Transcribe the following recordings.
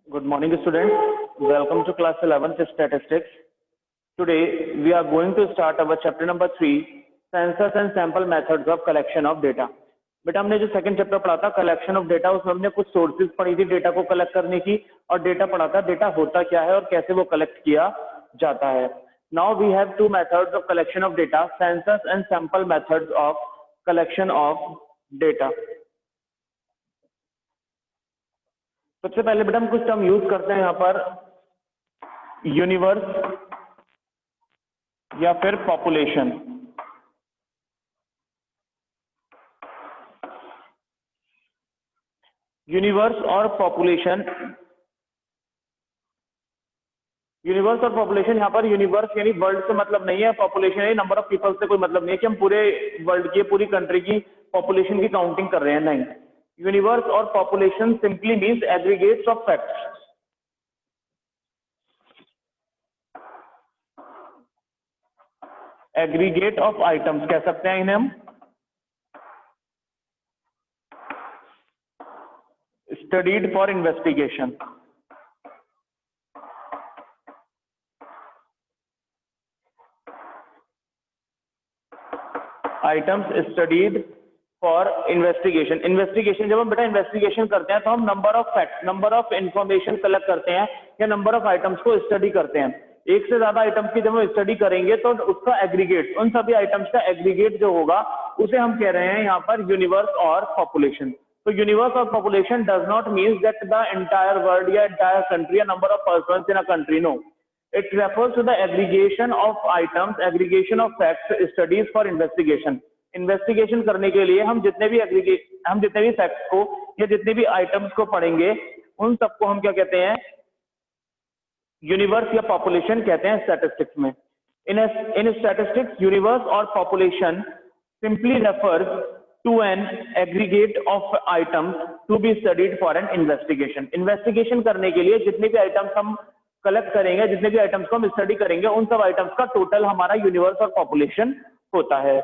Good morning, students. Welcome to class 11th Statistics. Today, we are going to start our chapter number 3, Census and Sample Methods of Collection of Data. बेटा हमने जो second chapter पढ़ा था collection of data, उसमें हमने कुछ sources पढ़ी थी डेटा को कलेक्ट करने की, और डेटा पढ़ा था डेटा होता क्या है और कैसे वो कलेक्ट किया जाता है. Now we have two methods of collection of data, census and sample methods of collection of data. सबसे पहले बेटा हम कुछ टर्म यूज करते हैं यहाँ पर, यूनिवर्स या फिर पॉपुलेशन. यूनिवर्स और पॉपुलेशन, यूनिवर्स और पॉपुलेशन, यहाँ पर यूनिवर्स यानी वर्ल्ड से मतलब नहीं है, पॉपुलेशन यानी नंबर ऑफ पीपल से कोई मतलब नहीं है कि हम पूरे वर्ल्ड की पूरी कंट्री की पॉपुलेशन की काउंटिंग कर रहे हैं, नहीं. यूनिवर्स और population simply means aggregates of facts. Aggregate of items कह सकते हैं इन्हें हम. Studied for investigation. Items studied for investigation. Investigation, जब हम बेटा इन्वेस्टिगेशन करते हैं तो हम number of fact, number of information collect करते हैं या नंबर ऑफ आइटम्स को स्टडी करते हैं. एक से ज्यादा आइटम्स की जब हम स्टडी करेंगे तो उसका एग्रीगेट, उन सभी आइटम्स का एग्रीगेट जो होगा उसे हम कह रहे हैं यहाँ पर यूनिवर्स और पॉपुलेशन. तो यूनिवर्स और population does not means that the entire world या एंटायर कंट्री या number of persons in a country. No, it refers to the aggregation of items, aggregation of facts, studies for investigation. Investigation करने के लिए हम जितने भी facts को या जितने भी आइटम्स को पढ़ेंगे उन सबको हम क्या कहते हैं, यूनिवर्स या पॉपुलेशन कहते हैं स्टैटिस्टिक्स में. इन स्टैटिस्टिक्स यूनिवर्स और population simply refers to an aggregate of items to be studied for an investigation. Investigation करने के लिए जितने भी आइटम्स हम कलेक्ट करेंगे, जितने भी आइटम्स को हम स्टडी करेंगे, उन सब आइटम्स का टोटल हमारा यूनिवर्स और पॉपुलेशन होता है.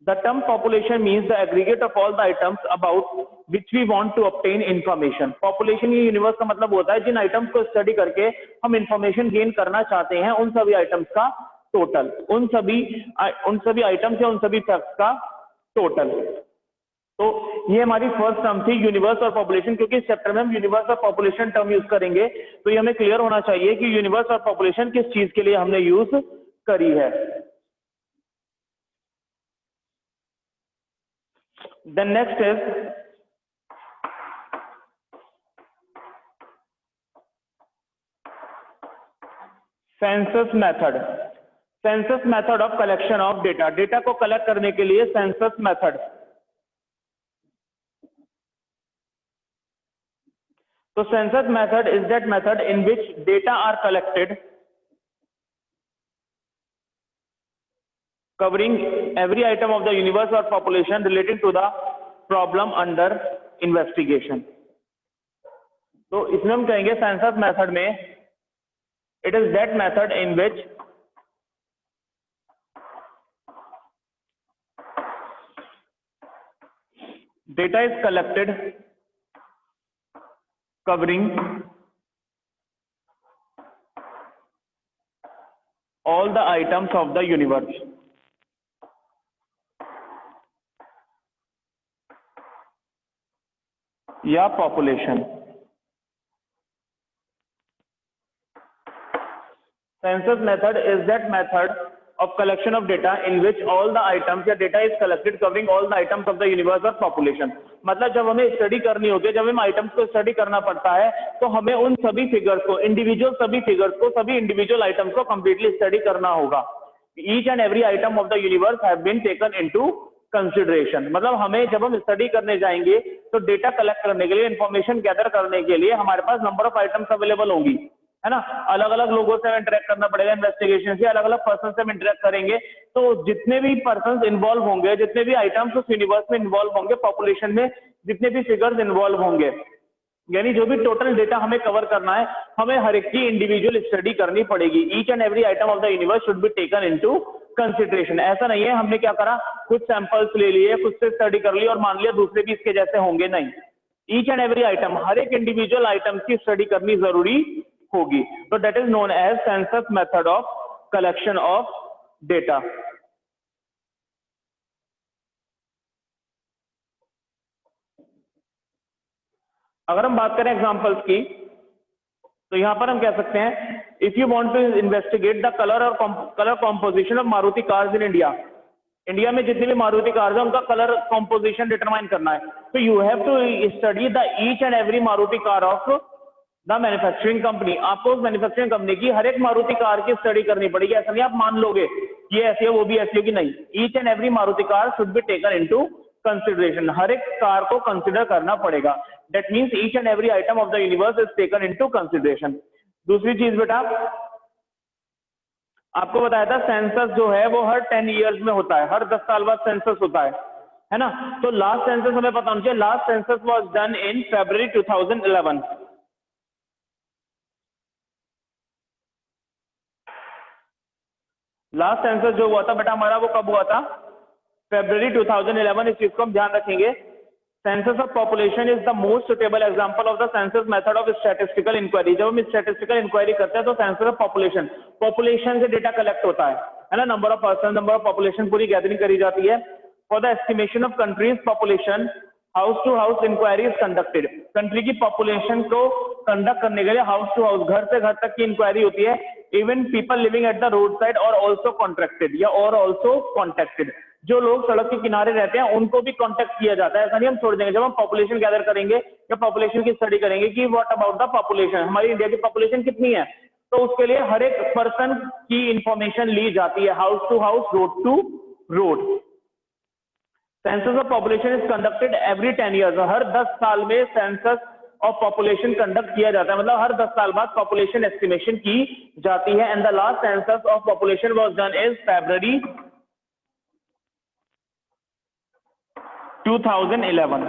The term population means the aggregate of all the items about which we want to obtain information. Population ये यूनिवर्स का मतलब होता है जिन आइटम्स को स्टडी करके हम इंफॉर्मेशन गेन करना चाहते हैं, उन सभी आइटम्स का टोटल, उन सभी आइटम्स या उन सभी फैक्ट्स का टोटल. तो ये हमारी फर्स्ट टर्म थी यूनिवर्स और पॉपुलेशन. क्योंकि इस चैप्टर में हम यूनिवर्स और पॉपुलेशन टर्म यूज करेंगे तो ये हमें क्लियर होना चाहिए कि यूनिवर्स और पॉपुलेशन किस चीज के लिए हमने यूज करी है. The next is census method. Census method of collection of data. Data को कलेक्ट करने के लिए census method. So census method is that method in which data are collected covering every item of the universe or population relating to the problem under investigation. तो इसमें हम कहेंगे census method में it is that method in which data is collected covering all the items of the universe. या population. Census method is that method of collection of data in which all the items या data is collected covering all the items of the universe or population. मतलब जब हमें study करनी होती है, जब हमें आइटम्स को स्टडी करना पड़ता है तो हमें उन सभी फिगर्स को, सभी इंडिविजुअल आइटम्स को कंप्लीटली स्टडी करना होगा. Each and every item of the universe have been taken into consideration. मतलब हमें जब हम स्टडी करने जाएंगे तो डेटा कलेक्ट करने के लिए, इंफॉर्मेशन गैदर करने के लिए हमारे पास नंबर ऑफ आइटम्स अवेलेबल होंगी, है ना. अलग अलग लोगों से इंटरेक्ट करना पड़ेगा इन्वेस्टिगेशन से, अलग अलग पर्सन से इंटरेक्ट करेंगे. तो जितने भी पर्सन इन्वॉल्व होंगे, जितने भी आइटम्स उस यूनिवर्स में इन्वॉल्व होंगे, पॉपुलेशन में जितने भी फिगर्स इन्वॉल्व होंगे, यानी जो भी टोटल डेटा हमें कवर करना है, हमें हर एक की इंडिविजुअल स्टडी करनी पड़ेगी. Each and every item of the universe should be taken into consideration. ऐसा नहीं है हमने क्या करा, कुछ सैंपल्स ले लिए, कुछ से स्टडी कर ली और मान लिया दूसरे भी इसके जैसे होंगे, नहीं. ईच एंड एवरी आइटम, हर एक इंडिविजुअल आइटम की स्टडी करनी जरूरी होगी। तो that is known as census method of collection of data. अगर हम बात करें एग्जांपल्स की, तो यहां पर हम कह सकते हैं if you want to investigate the colour और colour composition of Maruti cars in India, India में जितनी भी मारुति कार्स है उनका कलर कॉम्पोजिशन डिटरमाइन करना है, तो you have to study the each and every Maruti car of the manufacturing company. आपको उस मैन्युफैक्चरिंग कंपनी की हर एक मारुति कार की स्टडी करनी पड़ेगी। ऐसा नहीं आप मान लोगे ये ऐसी है वो भी ऐसी होगी, नहीं, each and every Maruti car should be taken into consideration, हर एक कार को कंसिडर करना पड़ेगा। That means each and every item of the universe is taken into consideration. दूसरी चीज बेटा आपको बताया था सेंसस जो है वो हर 10 इयर्स में होता है, हर 10 साल बाद सेंसस होता है ना। तो लास्ट सेंसस हमें पता होना चाहिए, last census was done in February 2011। Last census जो हुआ था बेटा हमारा वो कब हुआ था? February 2011। इस चीज को हम ध्यान रखेंगे। Census of population is the most suitable example of the census method of statistical inquiry. जब हम स्टैटिस्टिकल इंक्वायरी करते हैं तो सेंसस ऑफ पॉपुलेशन से डेटा कलेक्ट होता है ना, number of person, number of population पूरी गैदरिंग करी जाती है। For the estimation of countries population house to house inquiry is conducted. Country की पॉपुलेशन को कंडक्ट करने के लिए हाउस टू हाउस, घर से घर तक की इंक्वायरी होती है। Even people living at the road side और ऑल्सो कॉन्ट्रैक्टेड या और ऑल्सो कॉन्टेक्टेड, जो लोग सड़क के किनारे रहते हैं उनको भी कांटेक्ट किया जाता है। ऐसा नहीं हम छोड़ देंगे। जब हम पॉपुलेशन गैदर करेंगे या पॉपुलेशन की स्टडी करेंगे कि व्हाट अबाउट द पॉपुलेशन, हमारी इंडिया की पॉपुलेशन कितनी है, तो उसके लिए हर एक पर्सन की इंफॉर्मेशन ली जाती है, house to house, road to road. Census of population is conducted every 10 years. हर 10 साल में सेंसस ऑफ पॉपुलेशन कंडक्ट किया जाता है, मतलब हर 10 साल बाद पॉपुलेशन एस्टिमेशन की जाती है। And the last census of population was done in February 2011।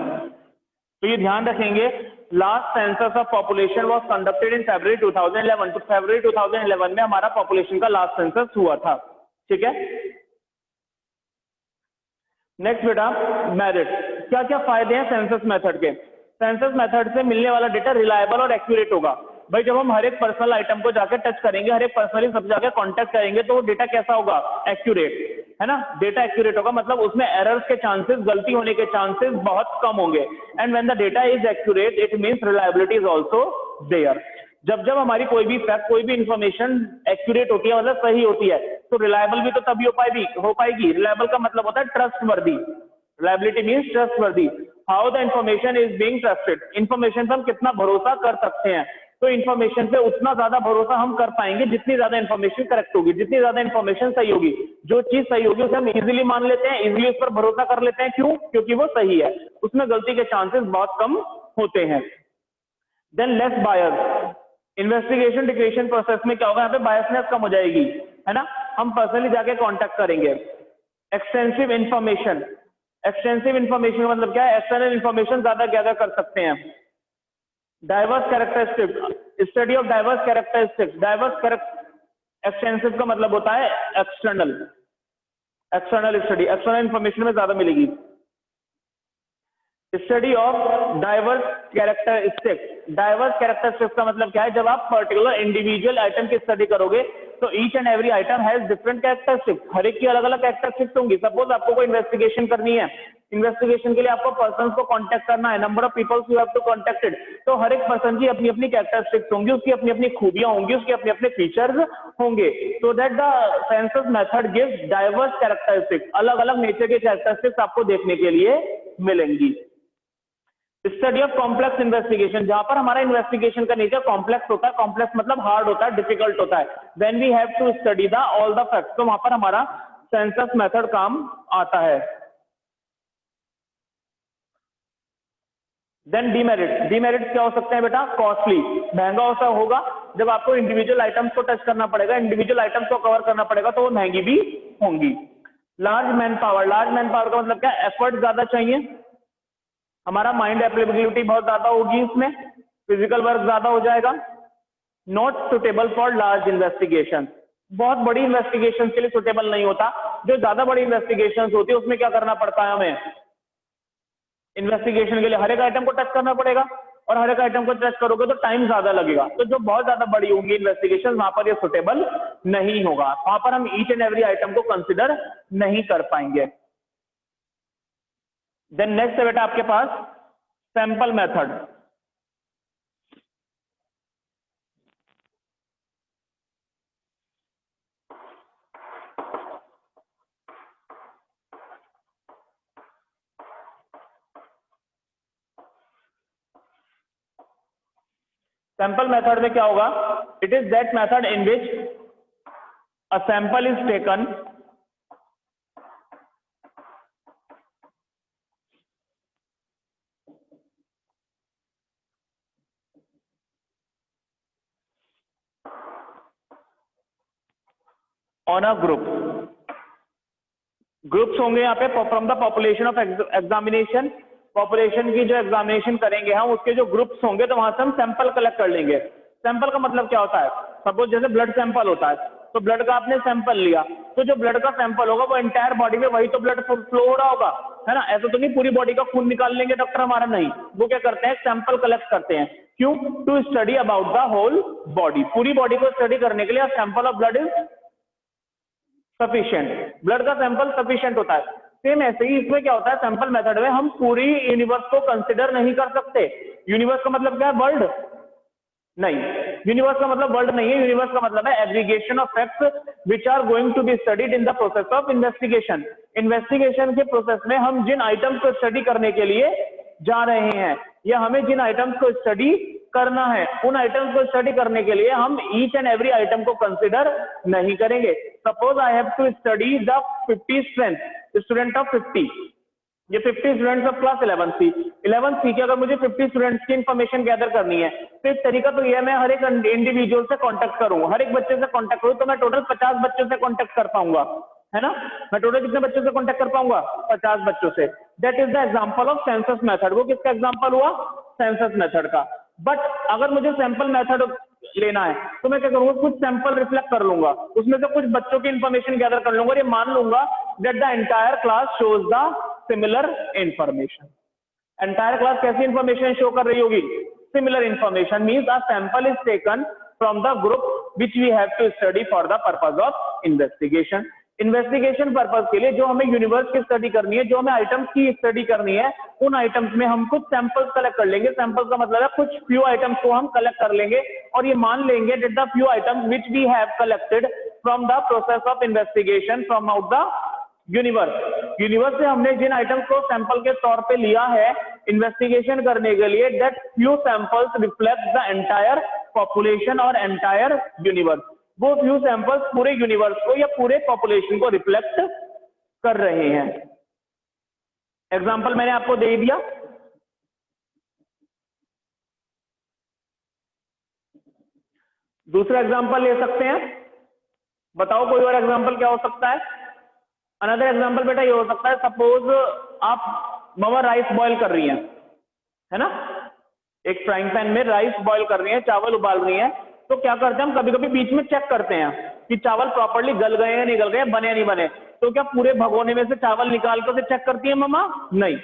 तो ये ध्यान रखेंगे, last census of population was conducted in February 2011। तो February 2011 में हमारा पॉपुलेशन का लास्ट सेंसस हुआ था। ठीक है, नेक्स्ट बेटा मेरिट। क्या क्या फायदे हैं सेंसस मेथड के? सेंसस मेथड से मिलने वाला डेटा रिलायबल और एक्यूरेट होगा। भाई जब हम हर एक पर्सनल आइटम को जाकर टच करेंगे, हर एक पर्सनली सब जगह कांटेक्ट करेंगे, तो डेटा कैसा होगा? एक्यूरेट, है ना। डेटा एक्यूरेट होगा मतलब उसमें एरर्स के चांसेस, गलती होने के चांसेस बहुत कम होंगे। And when the data is accurate it means reliability is also there. जब जब हमारी कोई भी फैक्ट, कोई भी इंफॉर्मेशन एक्यूरेट होती है, मतलब सही होती है, तो रिलायबल भी तो तभी हो पाएगी। रिलायबल का मतलब होता है trustworthy. Reliability means trustworthy. How the information is being trusted, information पर हम कितना भरोसा कर सकते हैं। तो इंफॉर्मेशन पे उतना ज्यादा भरोसा हम कर पाएंगे जितनी ज्यादा इंफॉर्मेशन करेक्ट होगी, जितनी ज्यादा इंफॉर्मेशन सही होगी। जो चीज सही होगी उसे हम इजीली मान लेते हैं, इजीली उस पर भरोसा कर लेते हैं। क्यों? क्योंकि वो सही है, उसमें गलती के चांसेस बहुत कम होते हैं। देन लेस बायस। इन्वेस्टिगेशन डिक्रेशन प्रोसेस में क्या होगा? यहाँ पे बायसनेस कम हो जाएगी, है ना। हम पर्सनली जाके कांटेक्ट करेंगे। Extensive information. एक्सटेंसिव इंफॉर्मेशन का मतलब क्या है? एक्सटर्नल इंफॉर्मेशन ज्यादा गैदर कर सकते हैं। Diverse characteristics, study of diverse characteristics. Extensive का मतलब होता है external, external study, external information में ज्यादा मिलेगी। Study of diverse characteristics. Diverse characteristics का मतलब क्या है? जब आप पर्टिकुलर इंडिविजुअल आइटम की स्टडी करोगे तो each and every item has different characteristics, हर एक की अलग अलग कैरेक्टरिस्टिक्स होंगी। सपोज आपको कोई इन्वेस्टिगेशन करनी है, इन्वेस्टिगेशन के लिए आपको पर्सन्स को कांटेक्ट करना है, number of peoples you have to contacted, तो हर एक पर्सन की अपनी अपनी कैरेक्टरिस्टिक्स होंगी, उसकी अपनी अपनी खूबियां होंगी, उसके अपने अपने फीचर्स होंगे। So that the census method gives diverse characteristics, अलग अलग नेचर के कैरेक्टरिस्टिक्स आपको देखने के लिए मिलेंगी। स्टडी ऑफ कॉम्प्लेक्स इन्वेस्टिगेशन, जहां पर हमारा इन्वेस्टिगेशन का नेचर कॉम्प्लेक्स होता है, कॉम्प्लेक्स मतलब हार्ड होता है, डिफिकल्ट होता है, when we have to study the all the facts, तो वहां पर हमारा सेंसस मेथड काम आता है। Then demerit. डीमेरिट क्या हो सकते हैं बेटा? कॉस्टली, महंगा होता होगा। जब आपको इंडिविजुअल आइटम्स को टच करना पड़ेगा, इंडिविजुअल आइटम्स को कवर करना पड़ेगा, तो वो महंगी भी होंगी। Large man power. Large man power का मतलब क्या? एफर्ट ज्यादा चाहिए, हमारा माइंड एप्लीकेबिलिटी बहुत ज्यादा होगी, इसमें फिजिकल वर्क ज्यादा हो जाएगा। Not suitable for large investigation, बहुत बड़ी इन्वेस्टिगेशन के लिए सुटेबल नहीं होता। जो ज्यादा बड़ी इन्वेस्टिगेशन होती है उसमें क्या करना पड़ता है हमें? इन्वेस्टिगेशन के लिए हर एक आइटम को टच करना पड़ेगा, और हर एक आइटम को टच करोगे तो टाइम ज्यादा लगेगा, तो जो बहुत ज्यादा बड़ी होंगी इन्वेस्टिगेशन वहां पर ये सुटेबल नहीं होगा, वहां पर हम ईच एंड एवरी आइटम को कंसिडर नहीं कर पाएंगे। देन नेक्स्ट है बेटा आपके पास सैंपल मेथड। सैंपल मेथड में क्या होगा? It is that method in which a sample is taken on a group. Groups होंगे यहाँ पे from the population of examination, population की जो एग्जामिनेशन करेंगे हम उसके जो ग्रुप्स होंगे तो वहां से हम सैंपल कलेक्ट कर लेंगे। सैंपल का मतलब क्या होता है? सपोज जैसे ब्लड सैंपल होता है, तो ब्लड का आपने सैंपल लिया, तो जो ब्लड का सैंपल होगा वो एंटायर बॉडी में वही तो ब्लड फ्लो हो रहा होगा, है ना? ऐसा तो नहीं पूरी बॉडी का खून निकाल लेंगे डॉक्टर हमारा, नहीं। वो क्या करते हैं? सैंपल कलेक्ट करते हैं। क्यों? To study about the whole body, पूरी बॉडी को स्टडी करने के लिए sample of blood is sufficient, blood का सैंपल सफिशिएंट होता है। सेम ऐसे ही इसमें क्या होता है? सैंपल मेथड में हम पूरी यूनिवर्स को कंसिडर नहीं कर सकते। यूनिवर्स का मतलब क्या है? वर्ल्ड नहीं, यूनिवर्स का मतलब वर्ल्ड नहीं है, यूनिवर्स का मतलब है aggregation of facts which are going to be studied in the process of investigation. Investigation के प्रोसेस में हम जिन आइटम्स को स्टडी करने के लिए जा रहे हैं या हमें जिन आइटम्स को स्टडी करना है, उन आइटम्स को स्टडी करने के लिए हम ईच एंड एवरी आइटम को कंसिडर नहीं करेंगे। Suppose I have to study the 50 student of 50, ये 50 स्टूडेंट्स ऑफ क्लास 11th सी की अगर मुझे 50 स्टूडेंट्स की इंफॉर्मेशन गैदर करनी है, तो एक तरीका तो ये मैं हर एक इंडिविजुअल से कांटेक्ट करूं, हर एक बच्चे से कांटेक्ट करूं, तो मैं टोटल 50 बच्चों से कांटेक्ट कर पाऊंगा, है ना? मैं टोटल कितने बच्चों से कांटेक्ट कर पाऊंगा? 50 बच्चों से। That is the example of census method. वो किसका एग्जांपल हुआ? सेंसस मेथड का। बट अगर मुझे सैंपल मेथड लेना है तो मैं क्या करूंगा? कुछ सैंपल रिफ्लेक्ट कर लूंगा, उसमें से कुछ बच्चों की इंफॉर्मेशन गैदर कर लूंगा और ये मान लूंगा that the entire class shows the similar information. Entire class कैसी इंफॉर्मेशन शो कर रही होगी? Similar information means a sample is taken from the group which we have to study for the purpose of investigation. Investigation purpose के लिए जो हमें universe की study करनी है, जो हमें आइटम्स की स्टडी करनी है, उन आइटम्स में हम कुछ सैंपल्स कलेक्ट कर लेंगे। सैंपल्स का मतलब है कुछ फ्यू आइटम्स को हम कलेक्ट कर लेंगे और ये मान लेंगे that the few items which we have collected from the process of investigation from out the universe से हमने जिन आइटम्स को सैंपल के तौर पे लिया है इन्वेस्टिगेशन करने के लिए, that few samples reflect the entire population और एंटायर यूनिवर्स। वो फ्यू सैंपल्स पूरे यूनिवर्स को या पूरे पॉपुलेशन को रिफ्लेक्ट कर रहे हैं। एग्जांपल मैंने आपको दे दिया। दूसरा एग्जांपल ले सकते हैं, बताओ कोई और एग्जांपल क्या हो सकता है? अनदर एग्जांपल बेटा ये हो सकता है, सपोज आप ममा राइस बॉईल कर रही हैं, है ना? एक फ्राइंग पैन में राइस बॉईल कर रही है, चावल उबाल रही है, तो क्या करते हैं हम कभी कभी बीच में चेक करते हैं कि चावल प्रॉपर्ली गल गए हैं, नहीं गल गए, बने नहीं बने। तो क्या पूरे भगोने में से चावल निकाल कर चेक करती है मम्मा? नहीं,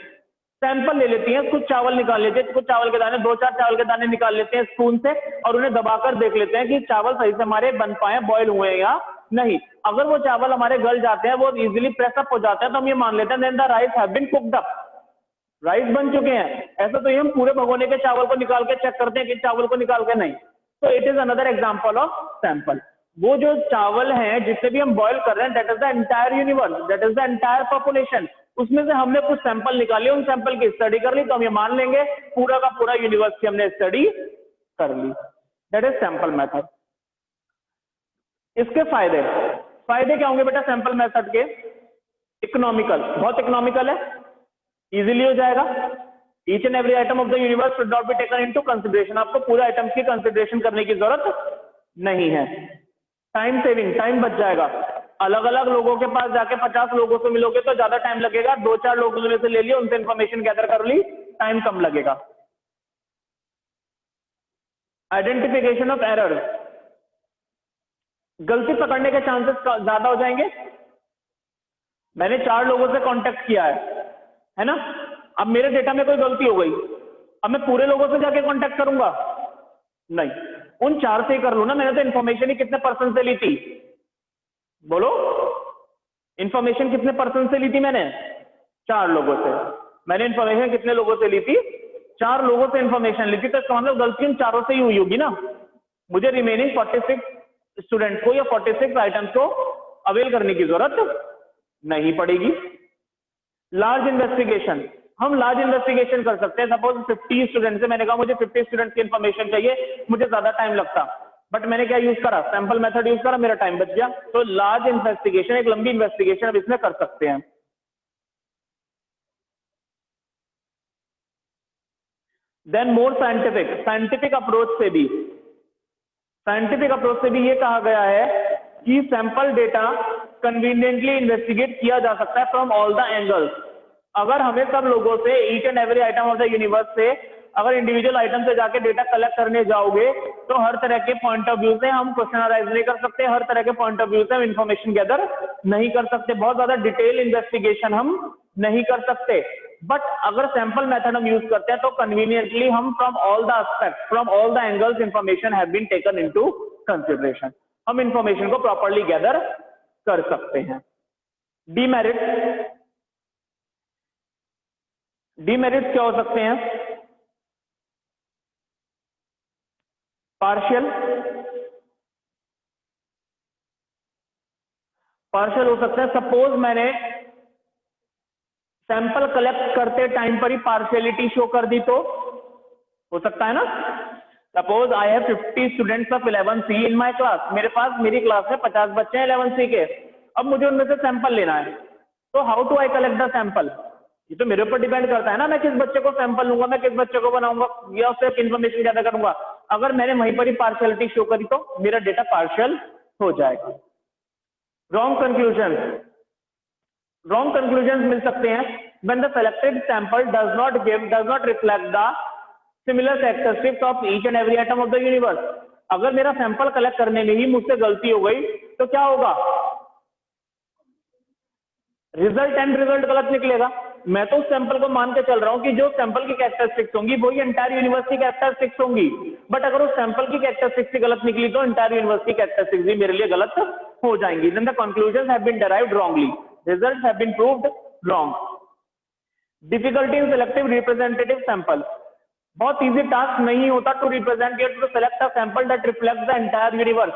सैंपल ले लेती हैं, कुछ चावल निकाल लेते हैं, कुछ चावल के दाने, 2-4 चावल के दाने निकाल लेते हैं स्पून से और उन्हें दबाकर देख लेते हैं कि चावल सही से हमारे बन पाए, बॉयल हुए हैं या नहीं। अगर वो चावल हमारे गल जाते हैं, वो इजीली प्रेस अप हो जाते हैं, तो हम ये मान लेते हैं then the rice have been cooked up, rice बन चुके हैं। ऐसा तो ये हम पूरे भगोने के चावल को निकाल के चेक करते हैं कि चावल को निकाल के नहीं। तो it is another example of sample. वो जो चावल हैं जिससे भी हम बॉईल कर रहे हैं, that is the entire universe, that is the entire population. उसमें से हमने कुछ सैंपल निकाले, उन सैंपल की स्टडी कर ली, तो हम ये मान लेंगे पूरा का पूरा यूनिवर्स की हमने स्टडी कर ली। That is sample method. इसके फायदे क्या होंगे बेटा सैंपल मेथड के? इकोनॉमिकल, बहुत इकोनॉमिकल है, इजीली हो जाएगा। Each and every item of the universe should not be taken into consideration, आपको पूरे आइटम्स की कंसिडरेशन करने की जरूरत नहीं है। टाइम सेविंग, टाइम बच जाएगा। अलग अलग लोगों के पास जाके 50 लोगों से मिलोगे तो ज्यादा टाइम लगेगा, 2-4 लोगों में से ले लिया, उनसे इंफॉर्मेशन गैदर कर ली, टाइम कम लगेगा। आइडेंटिफिकेशन ऑफ एरर, गलती पकड़ने के चांसेस ज्यादा हो जाएंगे। मैंने 4 लोगों से कांटेक्ट किया है ना, अब मेरे डेटा में कोई गलती हो गई, अब मैं पूरे लोगों से जाके कांटेक्ट करूंगा? नहीं, उन 4 से ही कर लू ना। मैंने तो इन्फॉर्मेशन ही कितने परसेंट से ली थी? बोलो, इन्फॉर्मेशन कितने परसेंट से ली थी मैंने? 4 लोगों से। मैंने इन्फॉर्मेशन कितने लोगों से ली थी? 4 लोगों से इन्फॉर्मेशन ली थी। तो इसका मतलब गलती उन 4 से ही हुई होगी ना। मुझे रिमेनिंग 46 स्टूडेंट को या 46 आइटम्स को अवेल करने की जरूरत नहीं पड़ेगी। लार्ज इन्वेस्टिगेशन, हम लार्ज इन्वेस्टिगेशन कर सकते हैं। सपोज 50 स्टूडेंट से मैंने कहा मुझे 50 स्टूडेंट की इन्फॉर्मेशन चाहिए, मुझे ज्यादा टाइम लगता, बट मैंने क्या यूज करा? सैंपल मेथड यूज करा, मेरा टाइम बच गया। तो लार्ज इन्वेस्टिगेशन, एक लंबी इन्वेस्टिगेशन अब इसमें कर सकते हैं। Then more scientific, scientific approach से भी, साइंटिफिक अप्रोच से भी ये कहा गया है कि सैंपल डेटा कन्वीनियंटली इन्वेस्टिगेट किया जा सकता है फ्रॉम ऑल द एंगल्स। अगर हमें सब लोगों से, each and every item of the universe से, अगर इंडिविजुअल आइटम से जाके डेटा कलेक्ट करने जाओगे तो हर तरह के पॉइंट ऑफ व्यू से हम क्वेश्चन अराइज नहीं कर सकते, हर तरह के पॉइंट ऑफ व्यू से हम इंफॉर्मेशन गैदर नहीं कर सकते, बहुत ज्यादा डिटेल इन्वेस्टिगेशन हम नहीं कर सकते। बट अगर सैंपल मेथड हम यूज करते हैं तो कन्वीनियंटली हम from all the aspect, from all the angles information have been taken into consideration, हम इंफॉर्मेशन को प्रॉपरली गैदर कर सकते हैं। डीमेरिट, डीमेरिट्स क्या हो सकते हैं? पार्शियल, पार्शियल हो सकता है। सपोज मैंने सैंपल कलेक्ट करते टाइम पर ही पार्शियलिटी शो कर दी तो हो सकता है ना। Suppose I have 50 students of 11C in my class, मेरे पास, मेरी क्लास में 50 बच्चे हैं 11C के। अब मुझे उनमें से सैंपल लेना है, तो how to I collect the sample? ये तो मेरे ऊपर डिपेंड करता है ना, मैं किस बच्चे को सैंपल लूंगा, मैं किस बच्चे को बनाऊंगा या उससे इन्फॉर्मेशन ज्यादा करूंगा। अगर मैंने वहीं पर ही पार्शियलिटी शो करी तो मेरा डेटा पार्शियल हो जाएगा। रॉन्ग कंक्लूजन, रॉन्ग कंक्लूजन मिल सकते हैं when the selected sample does not reflect the similar characteristics of each and every atom of the universe। अगर मेरा सैंपल कलेक्ट करने में ही मुझसे गलती हो गई तो क्या होगा? रिजल्ट एंड रिजल्ट गलत निकलेगा। मैं तो उस सैंपल को मान के चल रहा हूं कि जो सैंपल की कैरेक्टरिस्टिक्स होंगी वही एंटायर यूनिवर्स की कैरेक्टरिस्टिक्स होंगी, बट अगर उस सैंपल की कैरेक्टरिस्टिक्स गलत निकली तो एंटायर यूनिवर्स की कैरेक्टरिस्टिक्स भी मेरे लिए गलत हो जाएंगी। Then the conclusions have been derived wrongly, results have been proved wrong. Difficulty in selective representative sample, बहुत इजी टास्क नहीं होता टू रिप्रेजेंट या to select a sample that reflects the entire universe.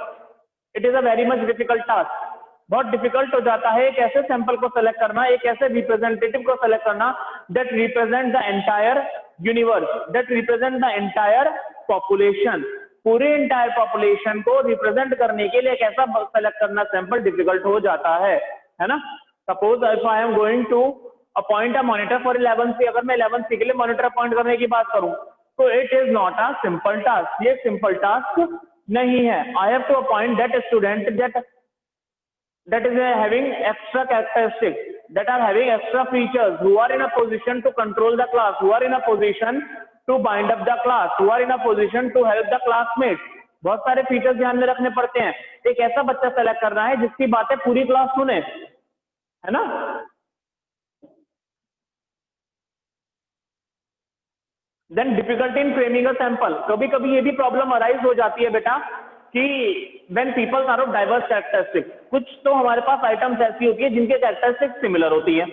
It is a very much difficult task. बहुत difficult हो जाता है एक ऐसे सैंपल को सेलेक्ट करना, एक ऐसे रिप्रेजेंटेटिव को सेलेक्ट करना that represent the entire universe, that represent the entire population. पूरे एंटायर पॉपुलेशन को रिप्रेजेंट करने के लिए एक ऐसा सेलेक्ट करना सैंपल डिफिकल्ट हो जाता है ना। Suppose if I am going to appoint a monitor for 11C, अगर मैं 11C के लिए मॉनिटर अपॉइंट करने की बात करूं तो it is not a simple task, ये सिंपल टास्क नहीं है। I have to appoint that student that is having extra characteristics, that are having extra features, who are in a position to control the class, who are in a position to bind up the class, who are in a position to help the classmates। बहुत सारे features ध्यान में रखने पड़ते हैं। एक ऐसा बच्चा सेलेक्ट करना है जिसकी बातें पूरी क्लास सुने, है ना। Then difficulty in framing a sample, कभी कभी ये भी प्रॉब्लम अराइज हो जाती है बेटा कि when people are of diverse characteristics, कुछ तो हमारे पास आइटम्स ऐसी होती है जिनके कैरेक्टरिस्टिक्स सिमिलर होती है,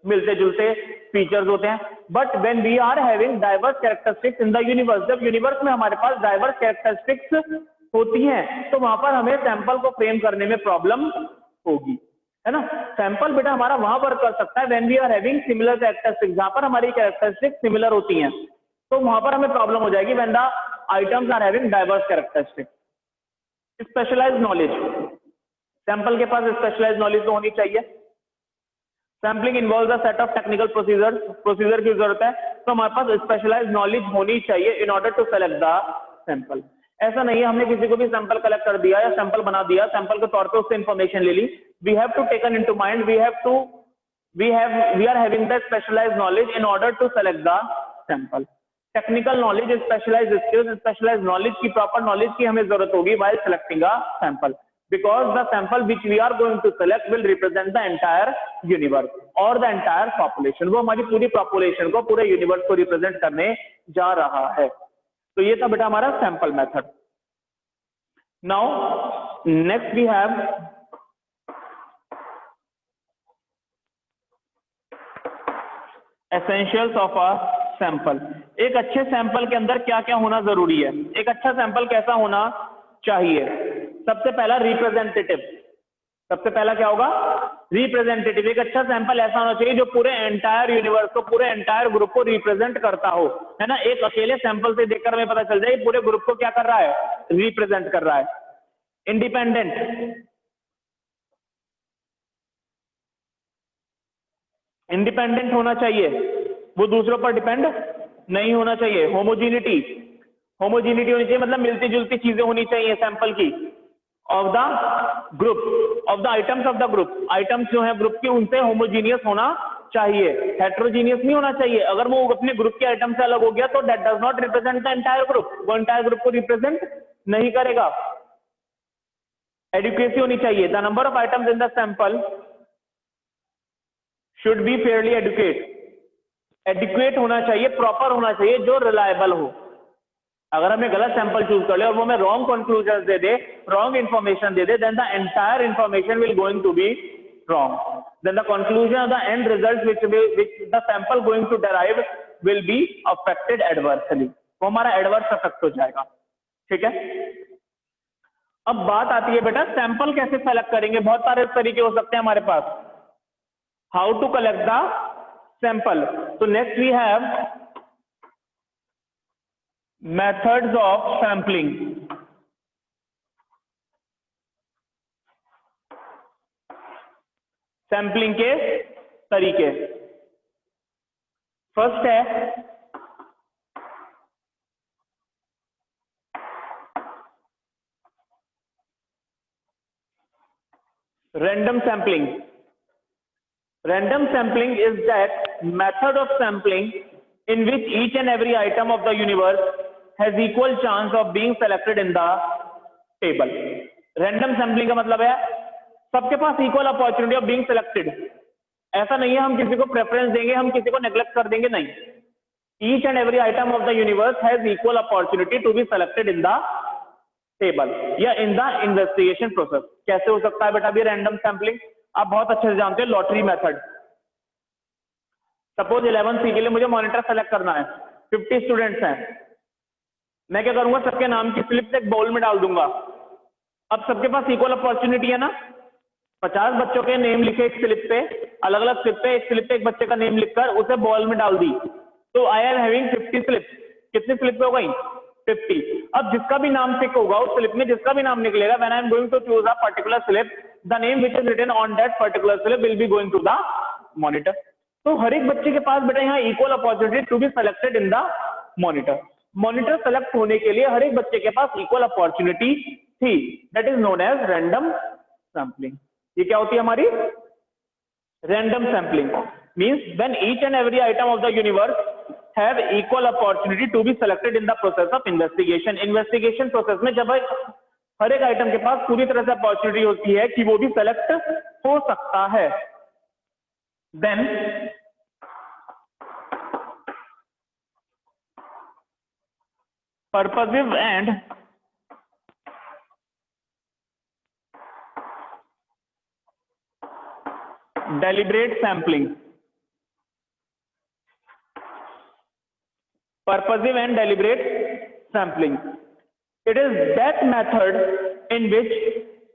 मिलते जुलते फीचर्स होते हैं, but when we are having diverse characteristics in the universe, जब यूनिवर्स में हमारे पास diverse characteristics होती हैं तो वहां पर हमें सैंपल को फ्रेम करने में प्रॉब्लम होगी, है ना। सैंपल बेटा हमारा वहां वर्क कर सकता है when we are having similar characteristics, जहां पर हमारी कैरेक्टरिस्टिक्स सिमिलर होती हैं तो वहां पर हमें प्रॉब्लम हो जाएगी when the items are having diverse characteristics। Specialised knowledge, sample के पास स्पेशलाइज्ड नॉलेज तो होनी चाहिए। Sampling involve the set of technical procedure की जरूरत है तो हमारे पास स्पेशलाइज्ड नॉलेज होनी चाहिए in order to select the sample. ऐसा नहीं है हमने किसी को भी सैंपल कलेक्ट कर दिया या सैंपल बना दिया, सैंपल के तौर पे उससे इंफॉर्मेशन ले ली। We have to taken into mind, we are having the specialised knowledge in order to select the sample. Technical knowledge, specialised skills, specialised knowledge की, प्रॉपर नॉलेज की हमें जरूरत होगी while selecting a sample. because the sample which we are going to select will represent the entire universe or the entire population. वो हमारी पूरी population को, पूरे universe को represent करने जा रहा है. तो ये था बेटा हमारा sample method. Now next we have essentials of a sample. एक अच्छे सैंपल के अंदर क्या क्या होना जरूरी है? एक अच्छा सैंपल कैसा होना चाहिए? सबसे पहला रिप्रेजेंटेटिव. सबसे पहला क्या होगा? रिप्रेजेंटेटिव. एक अच्छा सैंपल ऐसा होना चाहिए जो पूरे एंटायर यूनिवर्स को, पूरे एंटायर ग्रुप को रिप्रेजेंट करता हो, है ना. एक अकेले सैंपल से देखकर हमें पता चल जाए पूरे ग्रुप को क्या कर रहा है? रिप्रेजेंट कर रहा है. इंडिपेंडेंट. इंडिपेंडेंट होना चाहिए, वो दूसरों पर डिपेंड नहीं होना चाहिए. होमोजीनिटी. होमोजीनिटी होनी चाहिए, मतलब मिलती जुलती चीजें होनी चाहिए सैंपल की. Of the group, of the items of the group. Items जो है ग्रुप की उनसे होमोजीनियस होना चाहिए, हेट्रोजीनियस नहीं होना चाहिए. अगर वो अपने ग्रुप के आइटम से अलग हो गया तो that does not represent the entire group. वो एंटायर ग्रुप को रिप्रेजेंट नहीं करेगा. एडिक्वेसी होनी चाहिए. The number of items in the sample should be fairly adequate. Adequate होना चाहिए, प्रॉपर होना चाहिए, जो रिलायबल हो. अगर हमें गलत सैंपल चूज कर ले और वो हमें रॉन्ग कंक्लूजन दे दे, रॉन्ग इंफॉर्मेशन दे दे, then the entire information will going to be wrong. Then the conclusion of the end result which the sample going to derive will be affected adversely. वो हमारा एडवर्स अफेक्ट हो जाएगा. ठीक है. अब बात आती है बेटा सैंपल कैसे सेलेक्ट करेंगे. बहुत सारे तरीके हो सकते हैं हमारे पास. How to collect the sample. तो next we have methods of sampling. Sampling के तरीके. फर्स्ट है random sampling. Random sampling is that method of sampling in which each and every item of the universe has equal chance of being selected in the table. Random sampling का मतलब है सबके पास equal opportunity of being selected. ऐसा नहीं है हम किसी को प्रेफरेंस देंगे, हम किसी को नेग्लेक्ट कर देंगे, नहीं. Each and every item of the universe has equal opportunity to be selected in the table या इन द इन्वेस्टिगेशन प्रोसेस. कैसे हो सकता है बेटा अभी रैंडम सैंपलिंग? आप बहुत अच्छे से जानते हैं लॉटरी मेथड. सपोज 11C के लिए मुझे मॉनिटर सेलेक्ट करना है, 50 स्टूडेंट्स हैं. मैं क्या करूंगा, सबके नाम की स्लिप एक बाउल में डाल दूंगा. अब सबके पास इक्वल अपॉर्चुनिटी है ना. 50 बच्चों के नेम लिखे एक स्लिप पे, अलग अलग स्लिप पे, एक स्लिप पे एक बच्चे का नेम लिखकर उसे बॉल में डाल दी. तो आई एम हैविंग 50 स्लिप. कितनी स्लिप हो गई? 50. अब जिसका भी नाम टिक होगा उस स्लिप में, जिसका भी नाम निकलेगा, when I am going to choose a particular slip, the name which is written on that particular slip will be going to the monitor. तो हर एक बच्चे के पास बेटा यहाँ equal opportunity to be selected in the monitor. Monitor select होने के लिए हर एक बच्चे के पास इक्वल अपॉर्चुनिटी थी. That is known as random sampling. ये क्या होती है हमारी random sampling. Means when each and every item of the universe have equal opportunity to be selected in the process of investigation. Investigation process में जब हर एक item के पास पूरी तरह से अपॉर्चुनिटी होती है कि वो भी सेलेक्ट हो सकता है. Then purposive and deliberate sampling. Purposive and deliberate sampling. It is that method in which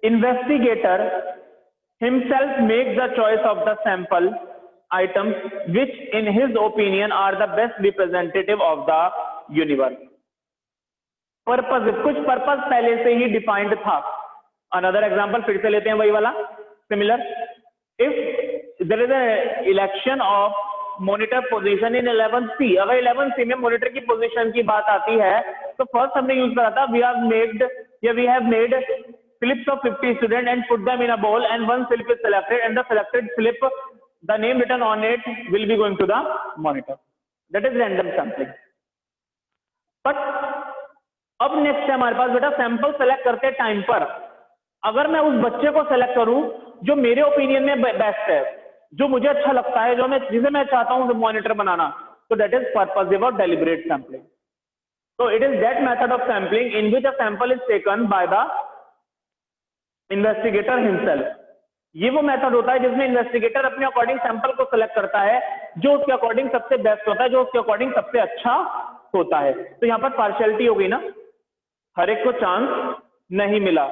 investigator himself makes the choice of the sample items which in his opinion are the best representative of the universe. Purposive, कुछ purpose पहले से ही defined था. Another example फिर से लेते हैं वही वाला similar. If there is an election of monitor position in 11C, अगर 11C में मॉनिटर की पोजीशन की बात आती है तो फर्स्ट हमने यूज करा था we have made slips of 50 student and put them in a ball and one slip is selected and the selected slip the name written on it will be going to the monitor. That is random sampling. But अब next है हमारे पास बेटा sample select करते time पर अगर मैं उस बच्चे को सेलेक्ट करूं जो मेरे ओपिनियन में बेस्ट है, जो मुझे अच्छा लगता है, जिसे मैं चाहता हूं मॉनिटर बनाना, तो दैट इज पर्पसिव और deliberate sampling. So it is that method of sampling in which a sample is taken by the investigator himself. ये वो मेथड होता है जिसमें इन्वेस्टिगेटर अपने अकॉर्डिंग सैंपल को सिलेक्ट करता है जो उसके अकॉर्डिंग सबसे बेस्ट होता है, जो उसके अकॉर्डिंग सबसे अच्छा होता है. तो यहाँ पर पार्शियलिटी हो गई ना, हर एक को चांस नहीं मिला.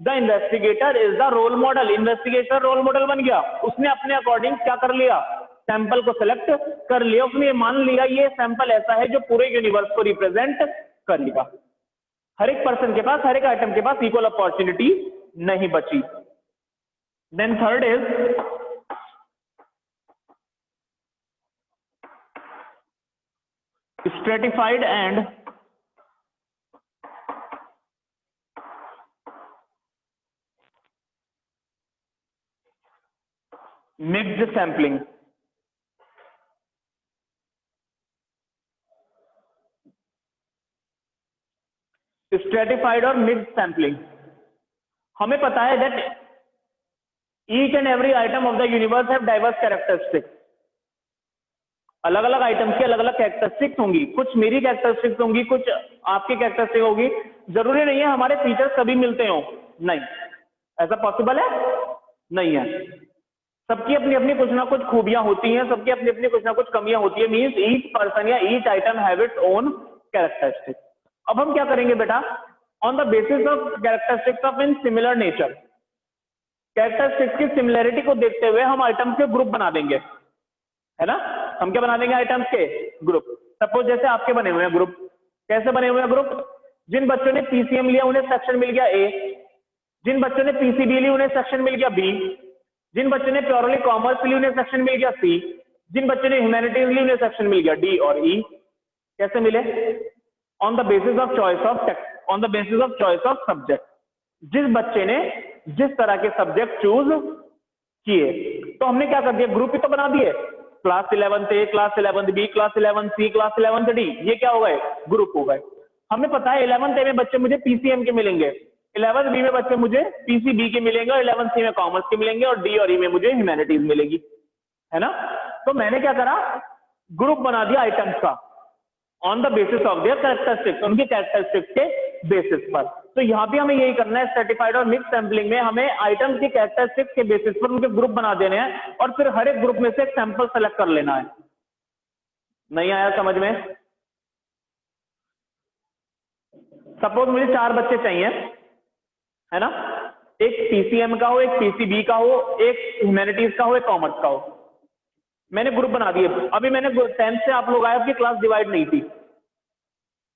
The investigator is the role model. Investigator role model बन गया, उसने अपने अकॉर्डिंग क्या कर लिया, सैंपल को सिलेक्ट कर लिया. उसने ये मान लिया ये सैंपल ऐसा है जो पूरे यूनिवर्स को रिप्रेजेंट करेगा. हर एक पर्सन के पास, हर एक आइटम के पास इक्वल अपॉर्चुनिटी नहीं बची. Then third is stratified and mixed sampling. Stratified और मिक्स्ड सैंपलिंग, हमें पता है that each and every item of the universe have diverse characteristics. अलग अलग आइटम्स की अलग अलग कैरेक्टरिस्टिक्स होंगी. कुछ मेरी कैरेक्टरिस्टिक्स होंगी, कुछ आपकी कैरेक्टरिस्टिक होगी. जरूरी नहीं है हमारे फीचर्स सभी मिलते हो, नहीं, ऐसा पॉसिबल है नहीं है. सबकी अपनी अपनी कुछ ना कुछ खूबियां होती हैं, सबकी अपनी अपनी कुछ ना कुछ कमियां होती है. मींस ईच पर्सन या each item have its own characteristic. अब हम क्या करेंगे बेटा, on the basis of characteristics of in similar nature, characteristics की सिमिलरिटी को देखते हुए हम आइटम्स के ग्रुप बना देंगे, है ना. हम क्या बना देंगे, आइटम्स के ग्रुप. सपोज जैसे आपके बने हुए हैं ग्रुप. कैसे बने हुए हैं ग्रुप, जिन बच्चों ने पीसीएम लिया उन्हें सेक्शन मिल गया ए, जिन बच्चों ने पीसीबी ली उन्हें सेक्शन मिल गया बी, जिन बच्चों ने प्योरली कॉमर्स ली उन्हें सेक्शन मिल गया सी, जिन बच्चों ने ह्यूमैनिटीज ली उन्हें सेक्शन मिल गया डी और ई. कैसे मिले, on the basis of choice of text, on the basis of choice of subject. जिस बच्चे ने जिस तरह के सब्जेक्ट चूज किए, तो हमने क्या कर दिया, ग्रुप ही तो बना दिए. Class 11th A, class 11th B, class 11th C, class 11th D, ये क्या हो गए, ग्रुप हो गए. हमें पता है 11th ए में बच्चे मुझे पीसीएम के मिलेंगे, 11th बी में बच्चे मुझे पीसीबी के मिलेंगे, और 11th सी में कॉमर्स के मिलेंगे, और डी और ई में मुझे ह्यूमैनिटीज मिलेगी, है ना. तो मैंने क्या करा, ग्रुप बना दिया आइटम्स का on the basis of their characteristics, उनके कैरेक्टरिस्टिक्स के बेसिस पर. तो यहाँ भी हमें यही करना है. सर्टिफाइड और मिक्स सैंपलिंग में हमें आइटम्स की कैरेक्टरिस्टिक्स के बेसिस पर उनके ग्रुप बना देने हैं, और फिर हर एक ग्रुप में से एक सैंपल सेलेक्ट कर लेना है. नहीं आया समझ में. सपोज मुझे 4 बच्चे चाहिए, है ना, एक पीसीएम का हो, एक पीसीबी का हो, एक ह्यूमैनिटीज का हो, एक कॉमर्स का हो. मैंने ग्रुप बना दिए. अभी मैंने 10th से आप लोग आए, आपकी क्लास डिवाइड नहीं थी,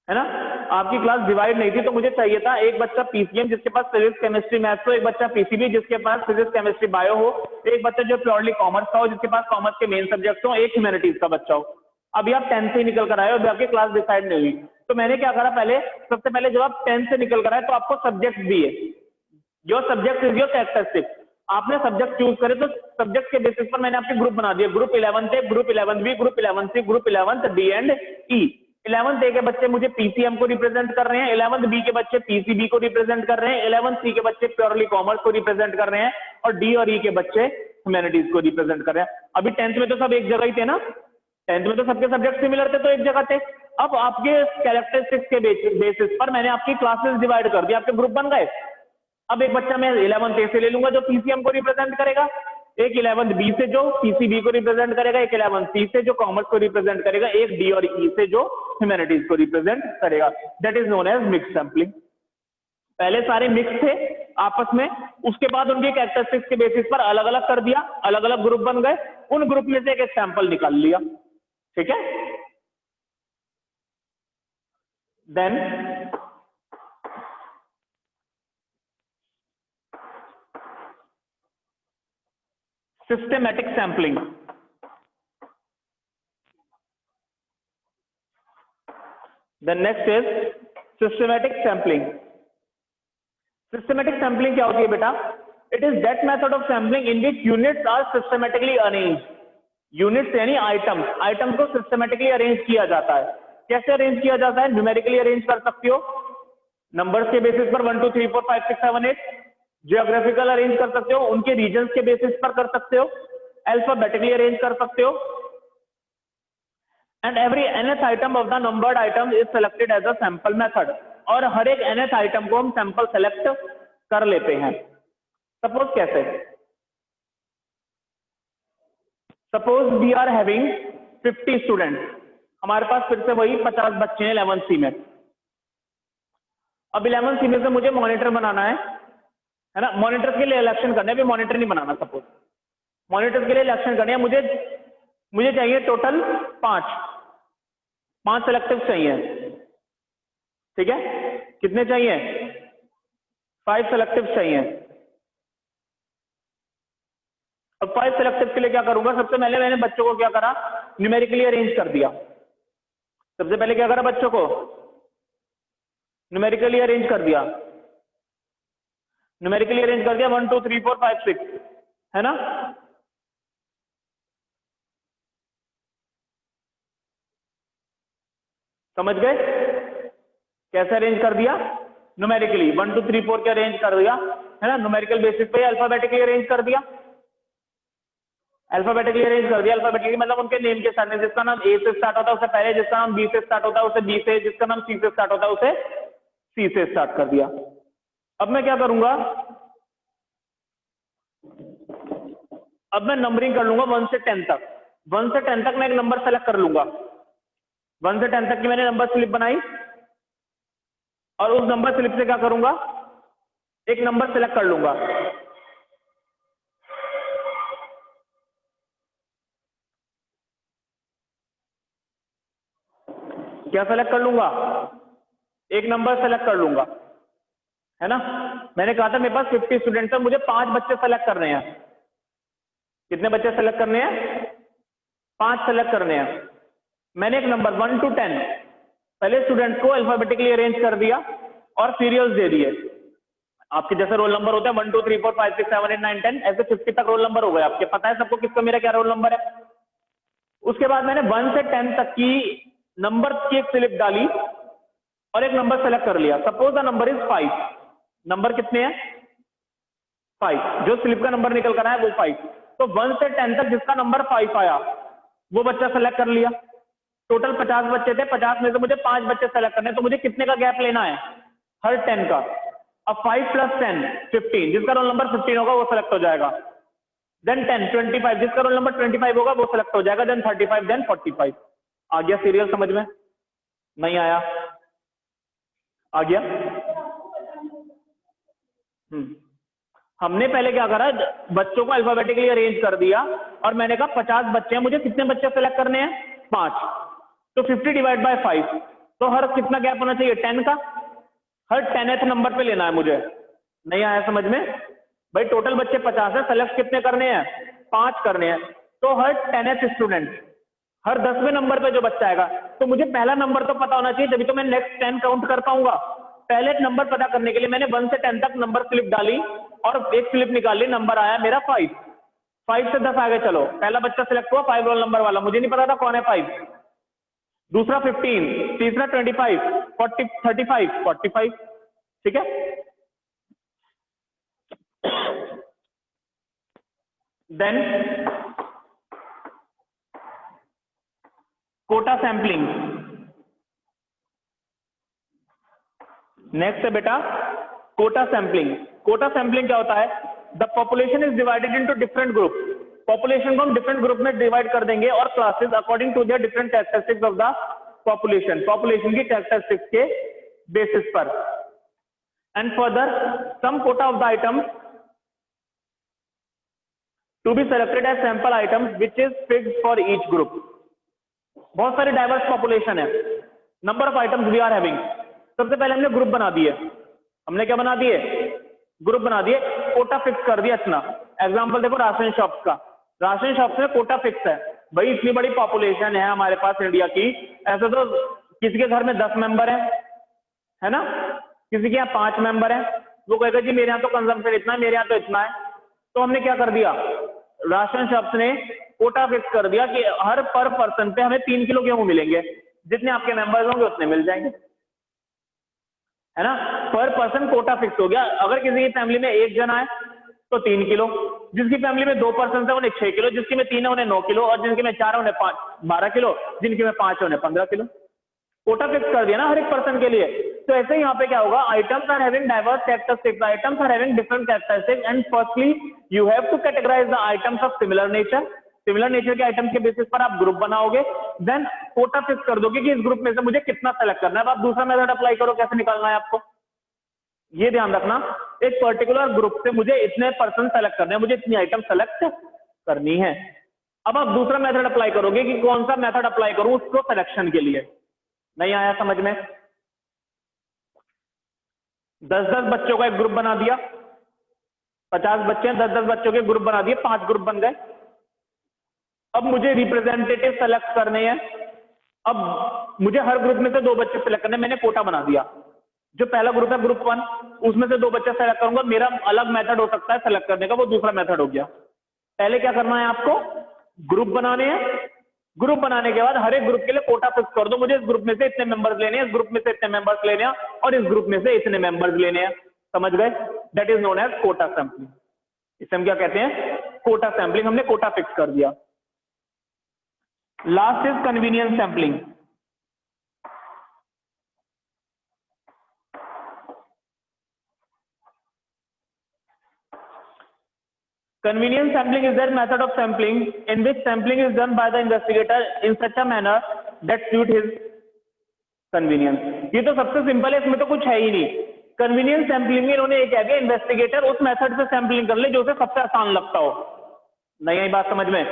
है ना, आपकी क्लास डिवाइड नहीं थी. तो मुझे चाहिए था एक बच्चा पीसीएम जिसके पास फिजिक्स केमिस्ट्री मैथ्स हो, एक बच्चा पीसीबी जिसके पास फिजिक्स केमिस्ट्री बायो हो, एक बच्चा जो प्योरली कॉमर्स का हो जिसके पास कॉमर्स के मेन सब्जेक्ट हो, एक ह्यूमैनिटीज का बच्चा हो. अभी आप 10th से निकल कर आए हो, अभी आपकी क्लास डिसाइड नहीं हुई. तो मैंने क्या करा, पहले सबसे पहले जब आप 10th से निकल कर आए तो आपको सब्जेक्ट दिए, your subject is your characteristic. आपने सब्जेक्ट चूज करे तो सब्जेक्ट के बेसिस पर मैंने आपके ग्रुप बना दिए. Group 11th A, group 11th B, group 11th C, group 11th D and E. 11th A के बच्चे मुझे पीसीएम को रिप्रेजेंट कर रहे हैं, 11th बी के बच्चे पीसीबी को रिप्रेजेंट कर रहे हैं, 11th सी के बच्चे प्योरली कॉमर्स को रिप्रेजेंट कर रहे हैं, और डी और ई के बच्चे ह्यूमैनिटीज को रिप्रेजेंट कर रहे हैं. अभी 10th में तो सब एक जगह ही थे ना, 10th में तो सबके सब्जेक्ट सिमिलर थे, तो एक जगह थे. अब आपके कैरेक्टरिस्टिक्स के बेसिस पर मैंने आपकी क्लासेस डिवाइड कर दी, आपके ग्रुप बन गए. अब एक बच्चा मैं 11th ए से ले लूंगा जो पीसीएम को रिप्रेजेंट करेगा, एक 11th बी से जो पीसीबी को रिप्रेजेंट करेगा, एक 11th सी से जो कॉमर्स को रिप्रेजेंट करेगा, एक डी और ई से जो ह्यूमैनिटीज को रिप्रेजेंट करेगा. That is known as mix sampling. पहले सारे मिक्स थे आपस में, उसके बाद उनके कैरेक्टरिस्टिक्स के बेसिस पर अलग अलग कर दिया, अलग अलग ग्रुप बन गए, उन ग्रुप में से एक सैंपल निकाल लिया. ठीक है. Then systematic sampling. The next is systematic sampling. Systematic sampling क्या होती है बेटा? It is that method of sampling in which units are systematically arranged. Units यानी items, items को systematically arrange किया जाता है. कैसे arrange किया जाता है? Numerically arrange कर सकती हो, numbers के basis पर 1 2 3 4 5 6 7 8. जियोग्राफिकल अरेंज कर सकते हो, उनके रीजन्स के बेसिस पर कर सकते हो, अल्फाबेटिकली अरेंज कर सकते हो, and every nth item of the numbered item is selected as a sample method, और हर एक nth आइटम को हम सैंपल सेलेक्ट कर लेते हैं। सपोज कैसे, suppose we are having 50 students, हमारे पास फिर से वही 50 बच्चे हैं 11 सी में। अब 11 सी में से मुझे मॉनिटर बनाना है ना, मॉनिटर के लिए इलेक्शन करना है, अभी मॉनिटर नहीं बनाना, सपोज मॉनिटर के लिए इलेक्शन करने हैं, मुझे चाहिए टोटल 5 सेलेक्टिव चाहिए, ठीक है, कितने चाहिए, 5 सेलेक्टिव चाहिए। अब 5 सेलेक्टिव के लिए क्या करूंगा, सबसे पहले मैंने बच्चों को क्या करा, न्यूमेरिकली अरेंज कर दिया। सबसे पहले क्या करा, बच्चों को न्यूमेरिकली अरेंज कर दिया, न्यूमेरिकली अरेंज कर दिया 1 2 3 4 5 6, है ना। समझ गए कैसे अरेंज कर दिया, न्यूमेरिकली 1 2 3 4 के अरेंज कर दिया, है ना, न्यूमेरिकल बेसिस पे अल्फाबेटिकली अरेंज कर दिया, अल्फाबेटिकली अरेंज कर दिया। अल्फाबेटिकली मतलब उनके नेम के साथ, जिसका नाम ए से स्टार्ट होता है उसे पहले, जिसका नाम बी से स्टार्ट होता है उसे बी से, जिसका नाम सी से स्टार्ट होता है उसे सी से स्टार्ट कर दिया। अब मैं क्या करूंगा, अब मैं नंबरिंग कर लूंगा 1 से 10 तक, 1 से 10 तक मैं एक नंबर सेलेक्ट कर लूंगा, 1 से 10 तक की मैंने नंबर स्लिप बनाई, और उस नंबर स्लिप से क्या करूंगा, एक नंबर सेलेक्ट कर लूंगा। क्या सेलेक्ट कर लूंगा, एक नंबर सेलेक्ट कर लूंगा, है ना। मैंने कहा था मेरे पास 50 स्टूडेंट्स हैं, मुझे 5 बच्चे सेलेक्ट करने हैं। कितने बच्चे सेलेक्ट करने हैं, 5 सेलेक्ट करने हैं। मैंने एक नंबर 1 to 10 पहले स्टूडेंट्स को अल्फाबेटिकली अरेंज कर दिया और सीरियल्स दे दिए। आपके जैसे रोल नंबर होता है 1 2 3 4 5 6 7 8 9 10, ऐसे 50 तक रोल नंबर हो गए आपके, पता है सबको किसका मेरा क्या रोल नंबर है। उसके बाद मैंने 1 से 10 तक की नंबर की एक स्लिप डाली और एक नंबर सेलेक्ट कर लिया। Suppose the number is 5, number कितने हैं, 5, जो स्लिप का नंबर निकल कर आया वो 5। तो 1 से 10 तक जिसका नंबर 5 आया वो बच्चा सेलेक्ट कर लिया। टोटल 50 बच्चे थे, 50 में से मुझे 5 बच्चे सेलेक्ट करने, तो मुझे कितने का गैप लेना है, हर 10 का। अब 5 + 10 15, जिसका रोल नंबर 15 होगा वो सेलेक्ट हो जाएगा। देन 10 25, जिसका रोल नंबर 25 होगा वो सेलेक्ट हो जाएगा। Then 35, then 45। आ गया सीरियल समझ में, नहीं आया, आ गया। हमने पहले क्या करा, बच्चों को अल्फाबेटिकली अरेंज कर दिया और मैंने कहा 50 बच्चे हैं, मुझे कितने बच्चे सेलेक्ट करने हैं, 5। तो 50 डिवाइड बाय 5, तो हर कितना गैप होना चाहिए, 10 का, हर 10th नंबर पे लेना है मुझे। नहीं आया समझ में भाई, टोटल बच्चे 50 है, सेलेक्ट कितने करने हैं, 5 करने हैं। तो हर 10th स्टूडेंट, हर 10वें नंबर पे जो बच्चा आएगा, तो मुझे पहला नंबर तो पता होना चाहिए, तभी तो मैं नेक्स्ट 10 काउंट कर पाऊंगा। पहले नंबर पता करने के लिए मैंने 1 से 10 तक नंबर स्लिप डाली और एक स्लिप निकाली, नंबर आया मेरा 5। 5 से 10 आगे चलो, पहला बच्चा सिलेक्ट हुआ 5 रोल नंबर वाला, मुझे नहीं पता था कौन है 5। दूसरा 15, तीसरा 25, 40, 35, 45, ठीक है। देन कोटा सैंपलिंग, नेक्स्ट है बेटा कोटा सैंपलिंग। कोटा सैंपलिंग क्या होता है, the population is divided into different group. Population को हम डिफरेंट ग्रुप में डिवाइड कर देंगे और classes according to their different characteristics of the population, population की कैरेक्टरिस्टिक्स के बेसिस पर। And further some quota of the item to be selected as sample item which is fixed for each group. बहुत सारी diverse population है, number of items we are having. सबसे पहले हमने group बना दिए, हमने क्या बना दिए, ग्रुप बना दिए, कोटा फिक्स कर दिया इतना। एग्जांपल देखो राशन शॉप्स का, राशन शॉप्स में कोटा फिक्स है भाई, इतनी बड़ी पॉपुलेशन है हमारे पास इंडिया की, ऐसे तो किसी के घर में 10 मेंबर है ना, किसी के यहाँ 5 मेंबर है, वो कहेगा जी मेरे यहाँ तो कंजम्पशन इतना है, मेरे यहाँ तो इतना है। तो हमने क्या कर दिया, राशन शॉप्स ने कोटा फिक्स कर दिया कि हर पर पर्सन पे हमें 3 किलो गेहूं मिलेंगे, जितने आपके मेंबर्स होंगे उतने मिल जाएंगे। है ना, पर पर्सन कोटा फिक्स हो गया। अगर किसी की फैमिली में 1 जना है तो 3 किलो, जिसकी फैमिली में 2 पर्सन है उन्हें 6 किलो, जिसकी में 3 है उन्हें 9 किलो, और जिनके में 4 है उन्हें 12 किलो, जिनके में 5 है उन्हें 15 किलो। कोटा फिक्स कर दिया ना हर एक पर्सन के लिए। तो ऐसे ही यहाँ पे क्या होगा, items are having diverse characteristics, items are having different characteristics, and firstly you have to categorise the items of similar nature. Similar nature के आइटम के बेसिस पर आप ग्रुप बनाओगे, देन कोटा फिक्स कर दोगे कि इस ग्रुप में से मुझे कितना सेलेक्ट करना है। अब आप दूसरा मेथड अप्लाई करो, कैसे निकालना है आपको, ये ध्यान रखना। एक पर्टिकुलर ग्रुप से मुझे इतने पर्सन सेलेक्ट करने हैं, मुझे इतनी आइटम सेलेक्ट करनी है। अब आप दूसरा मेथड अप्लाई करोगे कि कौन सा मेथड अप्लाई करूं उसको सिलेक्शन के लिए। नहीं आया समझ में? 10-10 बच्चों का एक ग्रुप बना दिया, 50 बच्चे हैं, 10-10 बच्चों के ग्रुप बना दिए, 5 ग्रुप बन गए। अब मुझे रिप्रेजेंटेटिव सेलेक्ट करने हैं। अब मुझे हर ग्रुप में से 2 बच्चे सेलेक्ट करने, मैंने कोटा बना दिया। जो पहला ग्रुप है ग्रुप 1, उसमें से 2 बच्चे सेलेक्ट करूंगा, मेरा अलग मेथड हो सकता है सेलेक्ट करने का, वो दूसरा मेथड हो गया। पहले क्या करना है आपको, ग्रुप बनाने हैं। ग्रुप बनाने के बाद हर एक ग्रुप के लिए कोटा फिक्स कर दो, मुझे इस ग्रुप में से इतने मेंबर्स लेने हैं, इस ग्रुप में से इतने मेंबर्स लेने हैं, और इस ग्रुप में से इतने मेंबर्स लेने हैं। समझ गए? That is known as quota sampling. इसे हम क्या कहते हैं, कोटा सैंपलिंग। हमने कोटा फिक्स कर दिया। Last is convenience sampling. Convenience sampling is that method of sampling in which sampling is done by the investigator in such a manner that suit his convenience. ये तो सबसे सिंपल है, इसमें तो कुछ है ही नहीं। कन्वीनियंस सैंपलिंग में इन्होंने ये कह दिया, इन्वेस्टिगेटर उस मेथड से सैंपलिंग कर ले जो उसे सबसे आसान लगता हो। नहीं आई बात समझ में?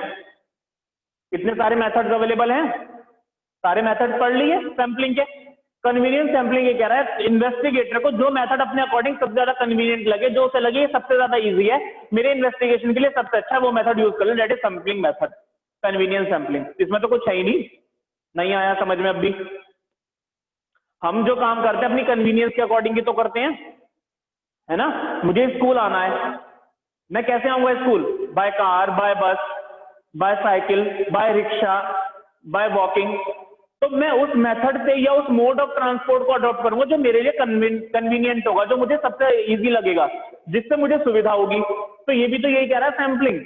इतने सारे मेथड्स अवेलेबल हैं, सारे मेथड पढ़ लिए सैंपलिंग के। कन्वीनियंस सैंपलिंग ये कह रहा है, इन्वेस्टिगेटर को जो मेथड अपने अकॉर्डिंग सबसे ज्यादा कन्वीनियंट लगे, जो उसे लगे सबसे ज्यादा इजी है, मेरे इन्वेस्टिगेशन के लिए सबसे अच्छा वो मेथड यूज कर ले, that is sampling method, convenience sampling. इसमें तो कुछ है ही नहीं। नहीं आया समझ में? अब भी हम जो काम करते हैं अपनी कन्वीनियंस के अकॉर्डिंग ही तो करते हैं, है ना। मुझे स्कूल आना है, मैं कैसे आऊंगा school? By car, by bus, by cycle, by rickshaw, by walking. तो मैं उस मेथड से या उस मोड ऑफ ट्रांसपोर्ट को अडॉप्ट करूंगा जो मेरे लिए कन्वीनियंट होगा, जो मुझे सबसे इजी लगेगा, जिससे मुझे सुविधा होगी। तो ये भी तो यही कह रहा है सैंपलिंग,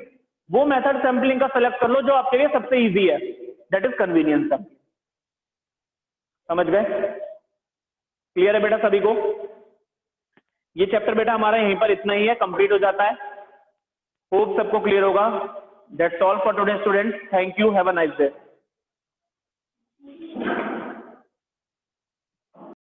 वो मेथड सैंपलिंग का सेलेक्ट कर लो जो आपके लिए सबसे इजी है, दैट इज कन्वीनियंस सैंपलिंग। समझ गए? क्लियर है बेटा सभी को? ये चैप्टर बेटा हमारा यहीं पर इतना ही है, कंप्लीट हो जाता है। होप सबको क्लियर होगा। That's all for today students, thank you, have a nice day.